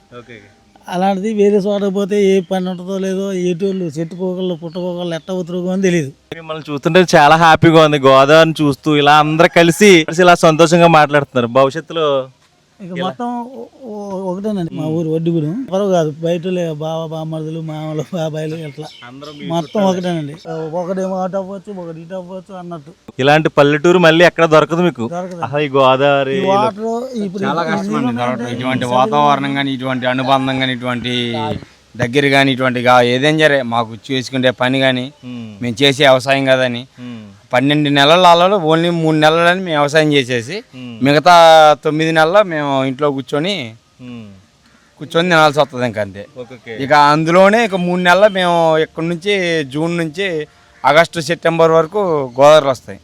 అలాంటిది వేరే చోటకి పోతే ఏ పని ఉంటుందో లేదో, ఏటోళ్ళు చెట్టుకోగళ్ళు పుట్టకోగళ్ళు ఎట్ట ఉతురుకో అని తెలియదు. మిమ్మల్ని చూస్తుంటే చాలా హ్యాపీగా ఉంది. గోదావరిని చూస్తూ ఇలా అందరు కలిసి ఇలా సంతోషంగా మాట్లాడుతున్నారు. భవిష్యత్తులో ఇక మొత్తం ఒకటేనండి మా ఊరు ఒడ్డుగూడెం. ఎవరో కాదు, బయట బావ బామ్మర్దులు మామలు బాబాయిలు ఇట్లా మొత్తం ఒకటేనండి. ఒకడేమో అటు అవ్వచ్చు, ఒకటి ఇటు అవ్వచ్చు అన్నట్టు. ఇలాంటి పల్లెటూరు మళ్ళీ ఎక్కడ దొరకదు మీకు. అసలు ఈ గోదావరి వాటర్ ఇప్పుడు చాలా కష్టం అండి దొరకడం. ఇటువంటి వాతావరణం కానీ, ఇటువంటి అనుబంధం కానీ, ఇటువంటి దగ్గర కానీ, ఇటువంటి ఏదైనా సరే మాకు చేసుకునే పని కానీ, మేము చేసే వ్యవసాయం కదని 12 నెలలలో ఓన్లీ 3 నెలలని మేము వ్యవసాయం చేసేసి మిగతా 9 నెలలు మేము ఇంట్లో కూర్చొని తినాల్సి వస్తుంది. ఇంకా అంతే. ఇక అందులోనే ఇక 3 నెలలు మేము ఇక్కడ నుంచి జూన్ నుంచి ఆగస్టు సెప్టెంబర్ వరకు గోదావరి వస్తాయి.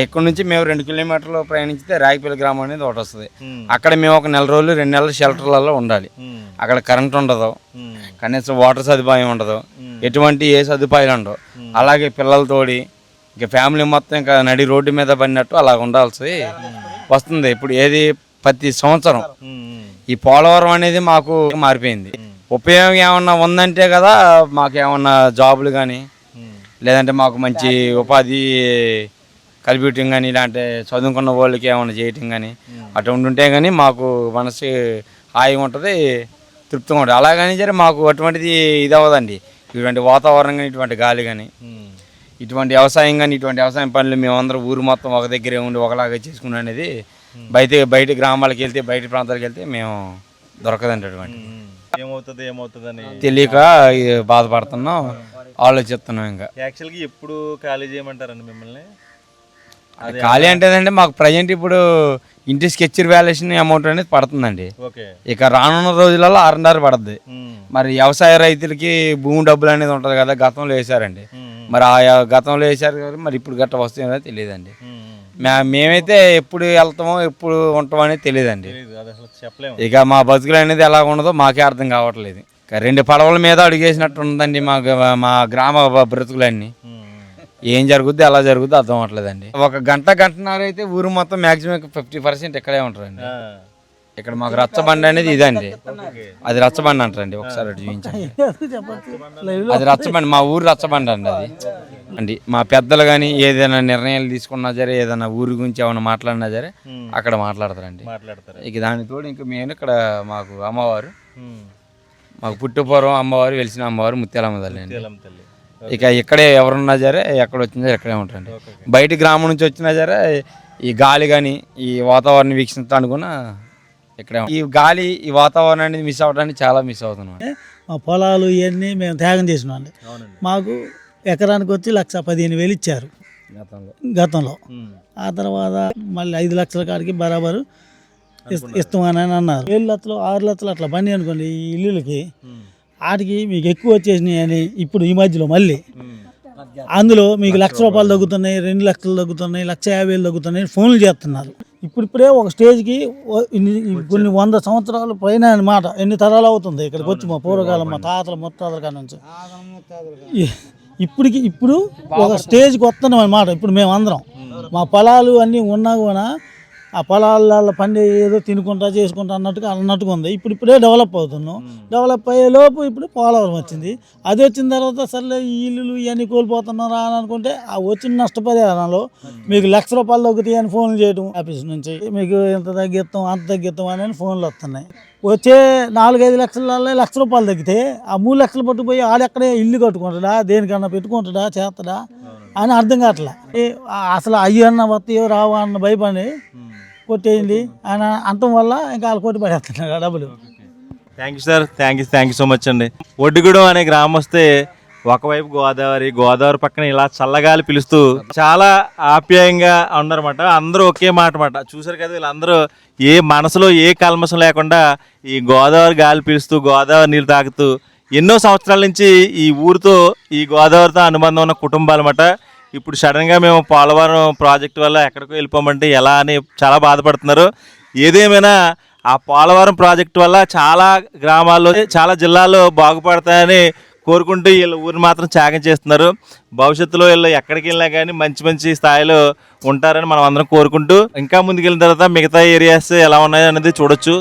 ఇక్కడ నుంచి మేము 2 కిలోమీటర్లు ప్రయాణించితే రాగిపల్లి గ్రామం అనేది ఒకటి వస్తుంది. అక్కడ మేము ఒక 4 రోజులు 2 నెలలు షెల్టర్లలో ఉండాలి. అక్కడ కరెంట్ ఉండదు, కనీసం వాటర్ సదుపాయం ఉండదు, ఎటువంటి ఏ సదుపాయాలు ఉండవు. అలాగే పిల్లలతోడి ఇక ఫ్యామిలీ మొత్తం ఇంకా నడి రోడ్డు మీద పడినట్టు అలా ఉండాల్సి వస్తుంది. ఇప్పుడు ఏది ప్రతి సంవత్సరం ఈ పోలవరం అనేది మాకు మారిపోయింది. ఉపయోగం ఏమన్నా ఉందంటే కదా మాకు ఏమన్నా జాబులు కానీ, లేదంటే మాకు మంచి ఉపాధి కల్పించడం కానీ, ఇలాంటి చదువుకున్న వాళ్ళకి ఏమైనా చేయటం కానీ అటువంటి ఉంటే కానీ మాకు మనసు హాయిగా ఉంటుంది, తృప్తిగా ఉంటుంది. అలాగని సరే మాకు అటువంటిది ఇది అవ్వదండి. ఇటువంటి వాతావరణం కానీ, ఇటువంటి గాలి కానీ, ఇటువంటి వ్యవసాయం కానీ, ఇటువంటి వ్యవసాయం పనులు మేమందరం ఊరు మొత్తం ఒక దగ్గరే ఉండి ఒకలాగా చేసుకున్నాం అనేది బయట గ్రామాలకు వెళ్తే, బయట ప్రాంతాలకు వెళ్తే మేము దొరకదండి. అటువంటి ఏమవుతుందని తెలియక బాధపడుతున్నాం, ఆలోచిస్తున్నాం. ఇంకా యాక్చువల్గా ఎప్పుడు ఖాళీ చేయమంటారండి మిమ్మల్ని? ఖాళీ అంటేదండి మాకు ప్రజెంట్ ఇప్పుడు ఇంటి స్కెచ్ వాల్యుయేషన్ అమౌంట్ అనేది పడుతుందండి. ఇక రానున్న రోజులలో 6.5 పడుతుంది. మరి వ్యవసాయ రైతులకి భూమి డబ్బులు అనేది ఉంటుంది కదా, గతంలో వేసారండి. మరి ఆ గతంలో వేసారు కదా, మరి ఇప్పుడు గట్ట వస్తాయో తెలియదండి. మేమైతే ఎప్పుడు వెళ్తామో ఎప్పుడు ఉంటామో అనేది తెలియదండి. ఇక మా బతుకులు అనేది ఎలా ఉండదో మాకే అర్థం కావట్లేదు. 2 పడవల మీద అడుగేసినట్టు ఉందండి మా గ్రామ బ్రతుకులన్నీ. ఏం జరుగుద్ది ఎలా జరుగుద్ది అర్థం అవ్వట్లేదండి. ఒక గంటన్నర అయితే ఊరు మొత్తం మ్యాక్సిమం 50% ఇక్కడే ఉంటారండి. ఇక్కడ మాకు రచ్చబండి అనేది ఇదండి. అది రచ్చబండి అంటారండి. ఒకసారి అటు చూపించండి. అది రచ్చబండి, మా ఊరు రచ్చబండి అండి. అది అండి మా పెద్దలు కానీ ఏదైనా నిర్ణయాలు తీసుకున్నా సరే, ఏదైనా ఊరి గురించి ఏమైనా మాట్లాడినా సరే అక్కడ మాట్లాడతారండి. ఇక దానితోడు ఇంకా మేము ఇక్కడ మాకు అమ్మవారు, మాకు పుట్టుపూర్వం అమ్మవారు, వెలిసిన అమ్మవారు ముత్యాలమ్మ తల్లి అండి. ఇక ఇక్కడే ఎవరున్నా సరే, ఎక్కడ వచ్చినా సరే ఇక్కడే ఉంటారండి. బయట గ్రామం నుంచి వచ్చినా సరే ఈ గాలి కానీ, ఈ వాతావరణం వీక్షిస్తా అనుకున్నా ఇక్కడే ఈ గాలి, ఈ వాతావరణం అనేది మిస్ అవ్వడానికి చాలా మిస్ అవుతున్నాం. మా పొలాలు ఇవన్నీ మేము త్యాగం చేసినాం అండి. మాకు ఎకరానికి వచ్చి 1,15,000 ఇచ్చారు గతంలో. ఆ తర్వాత మళ్ళీ 5 లక్షల కాడికి బరాబరు ఇస్తామని అన్నారు. 7 లక్షలు 6 లక్షలు అట్లా బండి అనుకోండి ఈ ఇల్లులకి. వాటికి మీకు ఎక్కువ వచ్చేసినాయి అని ఇప్పుడు ఈ మధ్యలో మళ్ళీ అందులో మీకు ₹1,00,000 తగ్గుతున్నాయి, 2 లక్షలు తగ్గుతున్నాయి, 1,50,000 తగ్గుతున్నాయి ఫోన్లు చేస్తున్నారు. ఇప్పుడిప్పుడే ఒక స్టేజ్కి కొన్ని 100 సంవత్సరాల పైన అన్నమాట. ఎన్ని తరాలు అవుతుంది ఇక్కడికి వచ్చి, మా పూర్వకాలం మా తాతల ముత్తాతల కాడ నుంచి ఇప్పుడు ఒక స్టేజ్కి వస్తున్నాం అన్నమాట. ఇప్పుడు మేము అందరం మా పొలాలు అన్నీ ఉన్నా కూడా ఆ పొలాల పండి ఏదో తినుకుంటా చేసుకుంటా అన్నట్టుగా ఉంది. ఇప్పుడే డెవలప్ అవుతున్నాం. డెవలప్ అయ్యే లోపు ఇప్పుడు పోలవరం వచ్చింది. అది వచ్చిన తర్వాత సర్లే ఈ ఇల్లులు ఇవన్నీ కోల్పోతున్నారా అని అనుకుంటే ఆ వచ్చిన నష్టపరిహారంలో మీకు ₹1,00,000 తగ్గుతాయి అని ఫోన్లు చేయడం ఆఫీస్ నుంచి. మీకు ఇంత తగ్గిస్తాం అంత తగ్గిస్తాం అని ఫోన్లు వస్తున్నాయి. వచ్చే 4-5 లక్షలలో ₹1,00,000 తగ్గితే ఆ 3 లక్షలు పట్టుకుపోయి ఆడెక్కడే ఇల్లు కట్టుకుంటాడా, దేనికన్నా పెట్టుకుంటాడా, చేస్తాడా అని అర్థం కావట్లా. అసలు అయ్యి అన్న వస్తాయో రావా అన్న భయపడి కొట్టేయండి అని అంటం వల్ల ఇంకా వాళ్ళు కొట్టి పడేస్తున్నారు ఆ డబ్బులు. Thank you sir, thank you so much అండి. ఒడ్డుగూడెం అనే గ్రామం వస్తే ఒకవైపు గోదావరి పక్కన ఇలా చల్లగాలి పిలుస్తూ చాలా ఆప్యాయంగా ఉన్నారన్నమాట. అందరూ ఒకే మాట చూసారు కదా, వీళ్ళందరూ ఏ మనసులో ఏ కల్మషం లేకుండా ఈ గోదావరి గాలి పిలుస్తూ, గోదావరి నీళ్ళు తాగుతూ ఎన్నో సంవత్సరాల నుంచి ఈ ఊరితో, ఈ గోదావరితో అనుబంధం ఉన్న కుటుంబాలు అన్నమాట. ఇప్పుడు సడన్గా మేము పోలవరం ప్రాజెక్టు వల్ల ఎక్కడికో వెళ్ళిపోమంటే ఎలా అని చాలా బాధపడుతున్నారు. ఏదేమైనా ఆ పోలవరం ప్రాజెక్టు వల్ల చాలా గ్రామాల్లో, చాలా జిల్లాల్లో బాగుపడతాయని కోరుకుంటూ వీళ్ళ ఊరిని మాత్రం త్యాగం చేస్తున్నారు. భవిష్యత్తులో వీళ్ళు ఎక్కడికి వెళ్ళినా కానీ మంచి మంచి స్థాయిలో ఉంటారని మనం అందరం కోరుకుంటూ ఇంకా ముందుకెళ్ళిన తర్వాత మిగతా ఏరియాస్ ఎలా ఉన్నాయో అనేది చూడొచ్చు.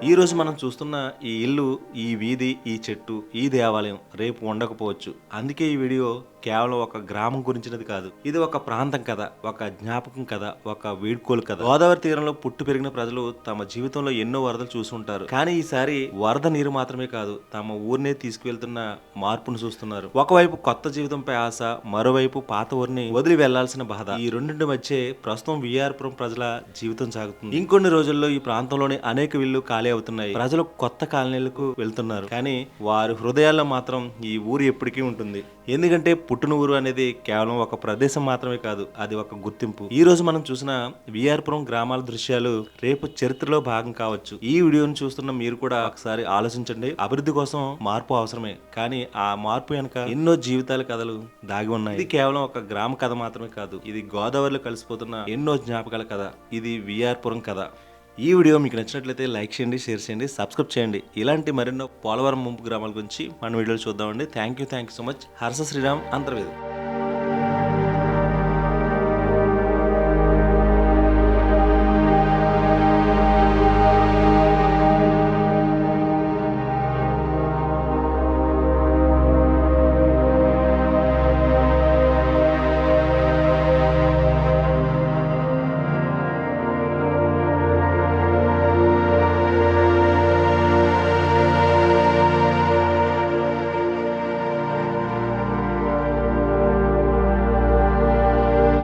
ఈ రోజు మనం చూస్తున్న ఈ ఇల్లు, ఈ వీధి, ఈ చెట్టు, ఈ దేవాలయం రేపు ఉండకపోవచ్చు. అందుకే ఈ వీడియో కేవలం ఒక గ్రామం గురించినది కాదు. ఇది ఒక ప్రాంతం కథ, ఒక జ్ఞాపకం కథ, ఒక వీడ్కోలు కథ. గోదావరి తీరంలో పుట్టి పెరిగిన ప్రజలు తమ జీవితంలో ఎన్నో వరదలు చూసుంటారు. కానీ ఈసారి వరద నీరు మాత్రమే కాదు, తమ ఊరినే తీసుకువెళ్తున్న మార్పును చూస్తున్నారు. ఒకవైపు కొత్త జీవితంపై ఆశ, మరోవైపు పాత ఊరిని వదిలి వెళ్లాల్సిన బాధ. ఈ రెండింటి మధ్య ప్రస్తుతం విఆర్పురం ప్రజల జీవితం సాగుతుంది. ఇంకొన్ని రోజుల్లో ఈ ప్రాంతంలోని అనేక ఇళ్లు ఖాళీ అవుతున్నాయి. ప్రజలు కొత్త కాలనీలకు వెళ్తున్నారు. కానీ వారి హృదయాల్లో మాత్రం ఈ ఊరు ఎప్పటికీ ఉంటుంది. ఎందుకంటే పుట్టిన ఊరు అనేది కేవలం ఒక ప్రదేశం మాత్రమే కాదు, అది ఒక గుర్తింపు. ఈ రోజు మనం చూసిన విఆర్పురం గ్రామాల దృశ్యాలు రేపు చరిత్రలో భాగం కావచ్చు. ఈ వీడియోను చూస్తున్న మీరు కూడా ఒకసారి ఆలోచించండి. అభివృద్ధి కోసం మార్పు అవసరమే, కానీ ఆ మార్పు వెనుక ఎన్నో జీవితాల కథలు దాగి ఉన్నాయి. ఇది కేవలం ఒక గ్రామ కథ మాత్రమే కాదు, ఇది గోదావరిలో కలిసిపోతున్న ఎన్నో జ్ఞాపకాల కథ. ఇది విఆర్పురం కథ. ఈ వీడియో మీకు నచ్చినట్లయితే లైక్ చేయండి, షేర్ చేయండి, సబ్స్క్రైబ్ చేయండి. ఇలాంటి మరెన్నో పోలవరం ముంపు గ్రామాల గురించి మన వీడియోలు చూద్దామండి. Thank you so much. Harsha Sriram, Antarvedi.